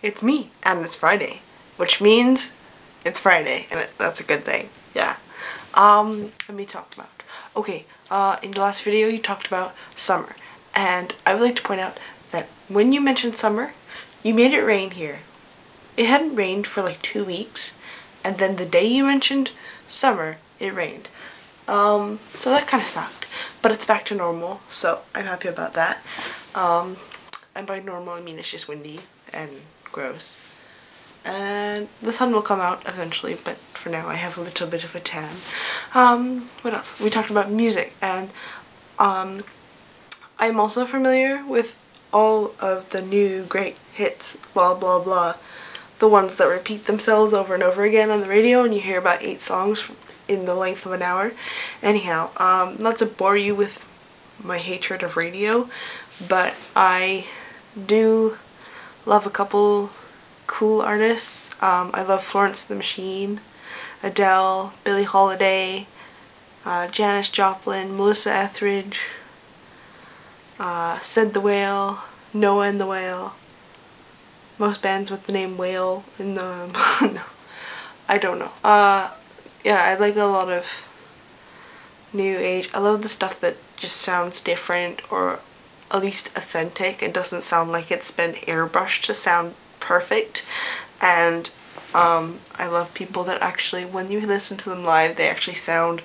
it's me, and it's Friday, which means it's Friday, and that's a good thing. Yeah. Let me talk about. Okay, in the last video you talked about summer, and I would like to point out that when you mentioned summer, you made it rain here. It hadn't rained for like 2 weeks, and then the day you mentioned summer, it rained. So that kind of sucked, but it's back to normal, so I'm happy about that. And by normal I mean it's just windy and gross. And the sun will come out eventually, but for now I have a little bit of a tan. What else? We talked about music, and I'm also familiar with all of the new great hits, blah blah blah. The ones that repeat themselves over and over again on the radio, and you hear about 8 songs in the length of an hour. Anyhow, not to bore you with my hatred of radio, but I do love a couple cool artists. I love Florence and the Machine, Adele, Billie Holiday, Janis Joplin, Melissa Etheridge, Sid the Whale, Noah and the Whale. Most bands with the name Whale in them. No, I don't know. Yeah, I like a lot of new age. I love the stuff that just sounds different, or at least authentic, and doesn't sound like it's been airbrushed to sound perfect. And I love people that actually, when you listen to them live, they actually sound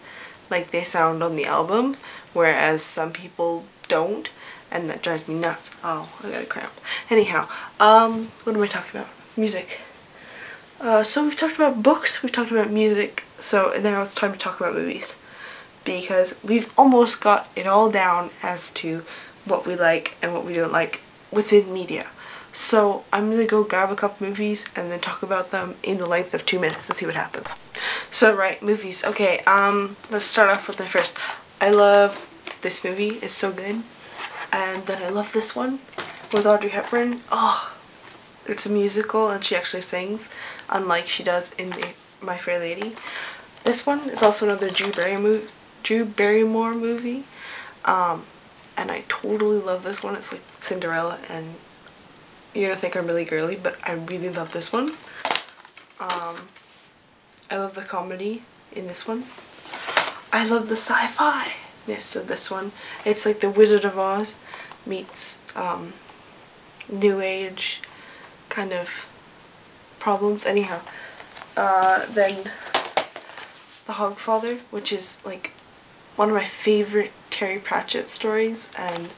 like they sound on the album, whereas some people don't, and that drives me nuts. Oh, I got a cramp. Anyhow, what am I talking about? Music. So we've talked about books, we've talked about music, so now it's time to talk about movies, because we've almost got it all down as to what we like and what we don't like within media. So I'm gonna go grab a couple movies and then talk about them in the length of 2 minutes and see what happens. So right, movies. Okay, let's start off with my first. I love this movie, it's so good. And then I love this one with Audrey Hepburn. Oh, it's a musical and she actually sings, unlike she does in My Fair Lady. This one is also another Drew Barrymore movie. And I totally love this one. It's like Cinderella, and you're gonna think I'm really girly, but I really love this one. I love the comedy in this one. I love the sci-fi-ness of this one. It's like the Wizard of Oz meets new age kind of problems. Anyhow, then The Hogfather, which is like one of my favorite Terry Pratchett stories, and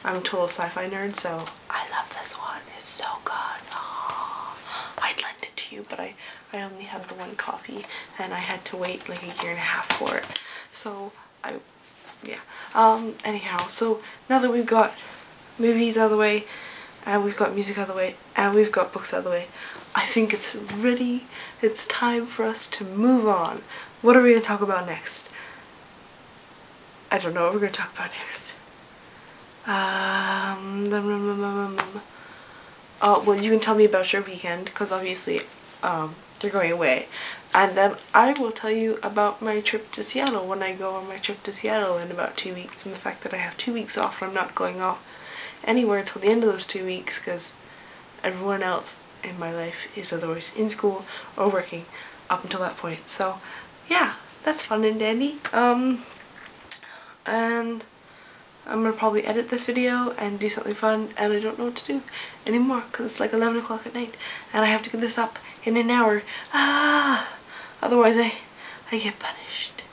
I'm a total sci-fi nerd, so I love this one. It's so good. Oh, I'd lend it to you, but I only had the one copy, and I had to wait like 1.5 years for it. So yeah. Anyhow, so now that we've got movies out of the way, and we've got music out of the way, and we've got books out of the way, I think it's time for us to move on. What are we going to talk about next? I don't know what we're going to talk about next. Well, you can tell me about your weekend, because obviously you're going away. And then I will tell you about my trip to Seattle when I go on my trip to Seattle in about 2 weeks, and the fact that I have 2 weeks off and I'm not going off anywhere until the end of those 2 weeks, because everyone else in my life is otherwise in school or working up until that point. So yeah, that's fun and dandy. And I'm gonna probably edit this video and do something fun, and I don't know what to do anymore because it's like 11 o'clock at night and I have to get this up in an hour. Otherwise I get punished.